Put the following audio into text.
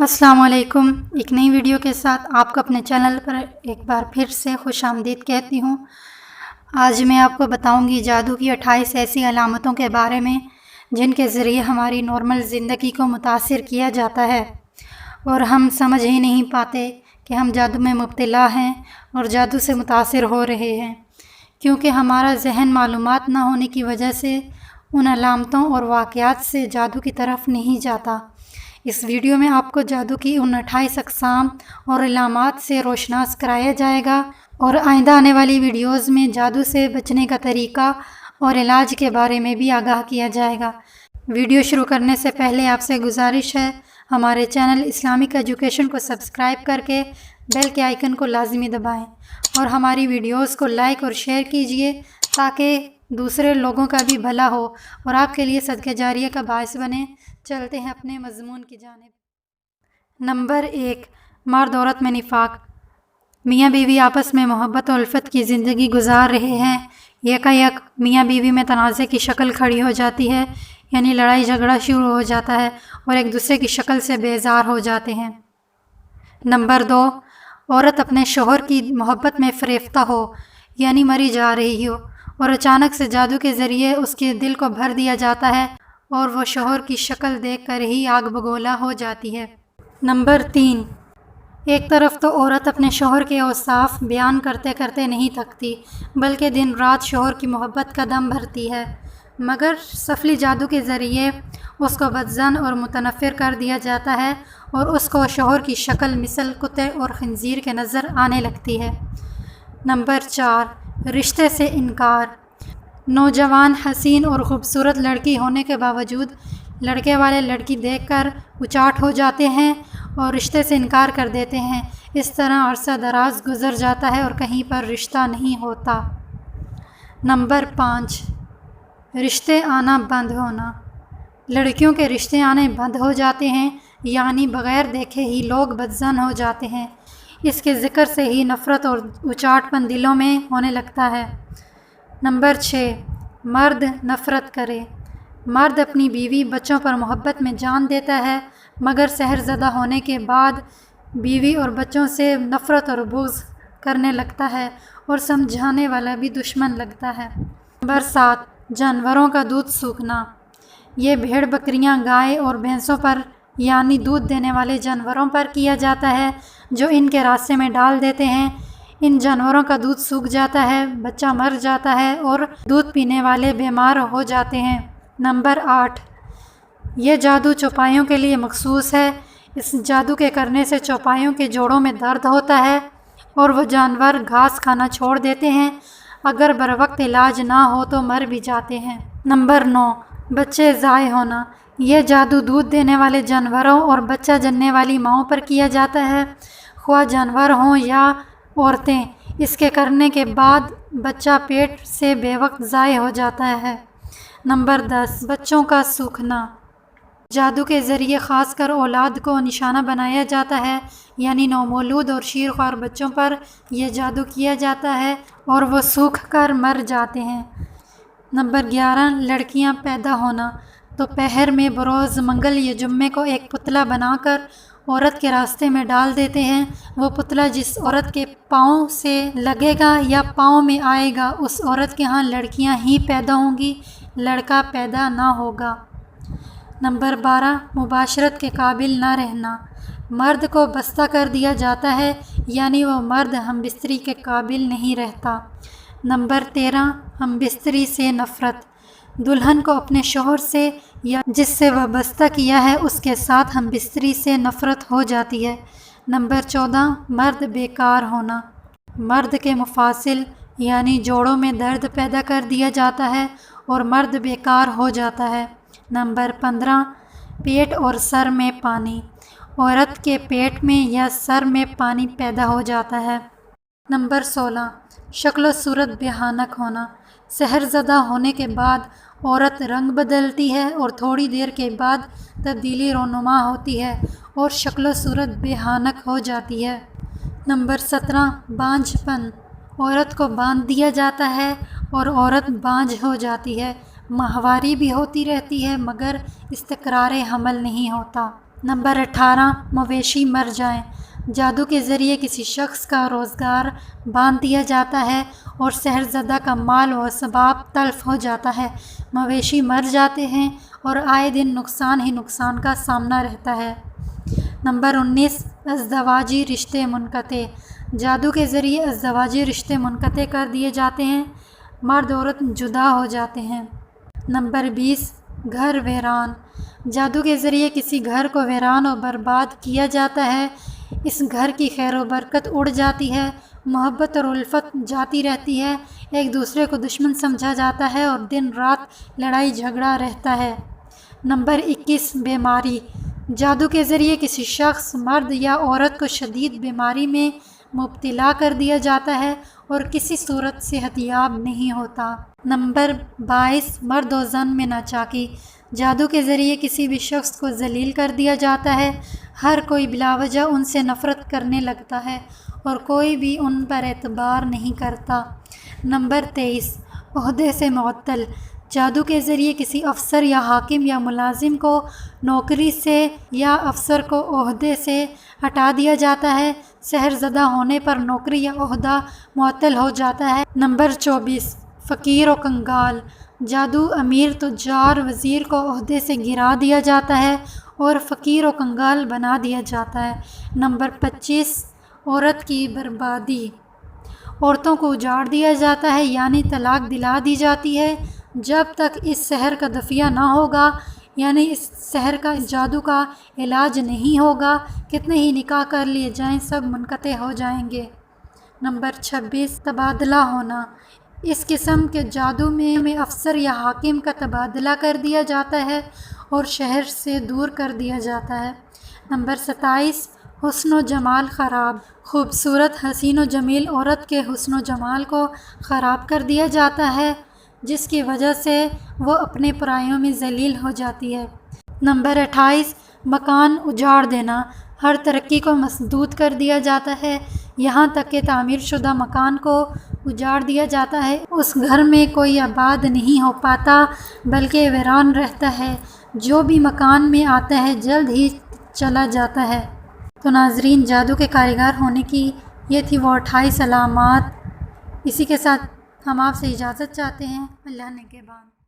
अस्सलाम वालेकुम। एक नई वीडियो के साथ आपको अपने चैनल पर एक बार फिर से खुश आमदीद कहती हूँ। आज मैं आपको बताऊँगी जादू की 28 ऐसी अलामतों के बारे में जिनके ज़रिए हमारी नॉर्मल ज़िंदगी को मुतासिर किया जाता है और हम समझ ही नहीं पाते कि हम जादू में मुब्तला हैं और जादू से मुतासिर हो रहे हैं, क्योंकि हमारा जहन मालूमात न होने की वजह से उन अलामतों और वाक़यात से जादू की तरफ नहीं जाता। इस वीडियो में आपको जादू की उन 28 अक़साम और अलामात से रोशनास कराया जाएगा और आइंदा आने वाली वीडियोस में जादू से बचने का तरीका और इलाज के बारे में भी आगाह किया जाएगा। वीडियो शुरू करने से पहले आपसे गुजारिश है, हमारे चैनल इस्लामिक एजुकेशन को सब्सक्राइब करके बेल के आइकन को लाजमी दबाएं और हमारी वीडियोस को लाइक और शेयर कीजिए ताकि दूसरे लोगों का भी भला हो और आपके लिए सदक़े जारिया का बायस बने। चलते हैं अपने मज़मून की जानिब। नंबर 1, मर्द औरत में निफाक। मियाँ बीवी आपस में मोहब्बत और उल्फत की ज़िंदगी गुजार रहे हैं, यकायक मियाँ बीवी में तनाज़े की शक्ल खड़ी हो जाती है, यानी लड़ाई झगड़ा शुरू हो जाता है और एक दूसरे की शक्ल से बेजार हो जाते हैं। नंबर 2, औरत अपने शोहर की मोहब्बत में फ़रेफ्ता हो, यानी मरी जा रही हो और अचानक से जादू के ज़रिए उसके दिल को भर दिया जाता है और वो शोहर की शक्ल देखकर ही आग बगोला हो जाती है। नंबर 3, एक तरफ तो औरत अपने शोहर के औसाफ बयान करते करते नहीं थकती, बल्कि दिन रात शोहर की मोहब्बत का दम भरती है, मगर सफली जादू के ज़रिए उसको बदज़न और मुतनफ़िर कर दिया जाता है और उसको शोहर की शक्ल मिसल कुत्ते और खंजीर के नज़र आने लगती है। नंबर 4, रिश्ते से इनकार। नौजवान हसीन और ख़ूबसूरत लड़की होने के बावजूद लड़के वाले लड़की देखकर उचाट हो जाते हैं और रिश्ते से इनकार कर देते हैं। इस तरह अरसा दराज गुज़र जाता है और कहीं पर रिश्ता नहीं होता। नंबर 5, रिश्ते आना बंद होना। लड़कियों के रिश्ते आने बंद हो जाते हैं, यानी बग़ैर देखे ही लोग बदज़न हो जाते हैं। इसके ज़िक्र से ही नफ़रत और उचाटपन दिलों में होने लगता है। नंबर 6, मर्द नफ़रत करे। मर्द अपनी बीवी बच्चों पर मोहब्बत में जान देता है, मगर सहरज़दा होने के बाद बीवी और बच्चों से नफ़रत और बुग़्ज़ करने लगता है और समझाने वाला भी दुश्मन लगता है। नंबर 7, जानवरों का दूध सूखना। ये भेड़ बकरियां, गाय और भैंसों पर, यानी दूध देने वाले जानवरों पर किया जाता है जो इनके रास्ते में डाल देते हैं। इन जानवरों का दूध सूख जाता है, बच्चा मर जाता है और दूध पीने वाले बीमार हो जाते हैं। नंबर 8, ये जादू चौपाइयों के लिए मखसूस है। इस जादू के करने से चौपाइयों के जोड़ों में दर्द होता है और वो जानवर घास खाना छोड़ देते हैं। अगर बरवक्त इलाज ना हो तो मर भी जाते हैं। नंबर 9, बच्चे ज़ाय होना। यह जादू दूध देने वाले जानवरों और बच्चा जनने वाली माँओं पर किया जाता है, ख्वाह जानवर हों या औरतें। इसके करने के बाद बच्चा पेट से बेवक्त ज़ाय हो जाता है। नंबर 10, बच्चों का सूखना। जादू के ज़रिए ख़ासकर औलाद को निशाना बनाया जाता है, यानी नौमौलूद और शीरख्वार बच्चों पर यह जादू किया जाता है और वो सूख कर मर जाते हैं। नंबर 11, लड़कियां पैदा होना। दोपहर में बरोज़ मंगल या जुम्मे को एक पुतला बनाकर औरत के रास्ते में डाल देते हैं। वो पुतला जिस औरत के पाँव से लगेगा या पाँव में आएगा, उस औरत के यहाँ लड़कियां ही पैदा होंगी, लड़का पैदा ना होगा। नंबर 12, मुबाशरत के काबिल ना रहना। मर्द को बस्ता कर दिया जाता है, यानी वो मर्द हम बिस्तरी के काबिल नहीं रहता। नंबर 13, हम बिस्तरी से नफ़रत। दुल्हन को अपने शोहर से या जिससे वह बस्ता किया है उसके साथ हम बिस्तरी से नफ़रत हो जाती है। नंबर 14, मर्द बेकार होना। मर्द के मुफासिल, यानी जोड़ों में दर्द पैदा कर दिया जाता है और मर्द बेकार हो जाता है। नंबर 15, पेट और सर में पानी। औरत के पेट में या सर में पानी पैदा हो जाता है। नंबर 16, शक्ल सूरत भयानक होना। सहरज़दा होने के बाद औरत रंग बदलती है और थोड़ी देर के बाद तब्दीली रोनुमा होती है और शक्ल सूरत भयानक हो जाती है। नंबर 17, बांझपन। औरत को बांध दिया जाता है और औरत बांझ हो जाती है। माहवारी भी होती रहती है मगर इस्तक़रार हमल नहीं होता। نمبر 18 مویشی مر جائیں۔ جادو کے ذریعے کسی شخص کا روزگار باندھ دیا جاتا ہے اور شہرزادہ کا مال و اسباب تلف ہو جاتا ہے۔ مویشی مر جاتے ہیں اور آئے دن نقصان ہی نقصان کا سامنا رہتا ہے۔ نمبر 19 ازدواجی رشتے منقطع۔ جادو کے ذریعے ازدواجی رشتے منقطع کر دیے جاتے ہیں، مرد عورت جدا ہو جاتے ہیں۔ نمبر 20 گھر ویران۔ جادو کے ذریعے کسی گھر کو ویران و برباد کیا جاتا ہے، اس گھر کی خیر و برکت اڑ جاتی ہے، محبت اور الفت جاتی رہتی ہے، ایک دوسرے کو دشمن سمجھا جاتا ہے اور دن رات لڑائی جھگڑا رہتا ہے۔ نمبر 21 بیماری۔ جادو کے ذریعے کسی شخص مرد یا عورت کو شدید بیماری میں مبتلا کر دیا جاتا ہے اور کسی صورت صحت یاب نہیں ہوتا۔ نمبر 22 مرد و زن میں ناچاکی۔ جادو کے ذریعے کسی بھی شخص کو ذلیل کر دیا جاتا ہے، ہر کوئی بلا وجہ ان سے نفرت کرنے لگتا ہے اور کوئی بھی ان پر اعتبار نہیں کرتا۔ نمبر 23 عہدے سے معطل۔ جادو کے ذریعے کسی افسر یا حاکم یا ملازم کو نوکری سے یا افسر کو عہدے سے ہٹا دیا جاتا ہے، شہرزادہ ہونے پر نوکری یا عہدہ معطل ہو جاتا ہے۔ نمبر 24 فقیر و کنگال۔ جادو امیر تجار وزیر کو عہدے سے گرا دیا جاتا ہے اور فقیر و کنگال بنا دیا جاتا ہے۔ نمبر 25 عورت کی بربادی۔ عورتوں کو اجاڑ دیا جاتا ہے یعنی طلاق دلا دی جاتی ہے جب تک اس سحر کا دفیہ نہ ہوگا، یعنی اس سحر کا جادو کا علاج نہیں ہوگا، کتنے ہی نکاح کر لیے جائیں سب منقطع ہو جائیں گے۔ نمبر 26 تبادلہ ہونا۔ اس قسم کے جادو میں افسر یا حاکم کا تبادلہ کر دیا جاتا ہے اور شہر سے دور کر دیا جاتا ہے۔ نمبر 27 حسن و جمال خراب۔ خوبصورت حسین و جمیل عورت کے حسن و جمال کو خراب کر دیا جاتا ہے جس کی وجہ سے وہ اپنے پرائیوں میں ذلیل ہو جاتی ہے۔ نمبر 28 مکان اجاڑ دینا۔ ہر ترقی کو مسدود کر دیا جاتا ہے یہاں تک کہ تعمیر شدہ مکان کو اجاڑ دیا جاتا ہے، اس گھر میں کوئی آباد نہیں ہو پاتا بلکہ ویران رہتا ہے، جو بھی مکان میں آتا ہے جلد ہی چلا جاتا ہے۔ تو ناظرین جادو کے کاریگر ہونے کی یہ تھی وہ 28 علامات۔ اسی کے ساتھ ہم آپ سے اجازت چاہتے ہیں۔ اللہ نگہبان۔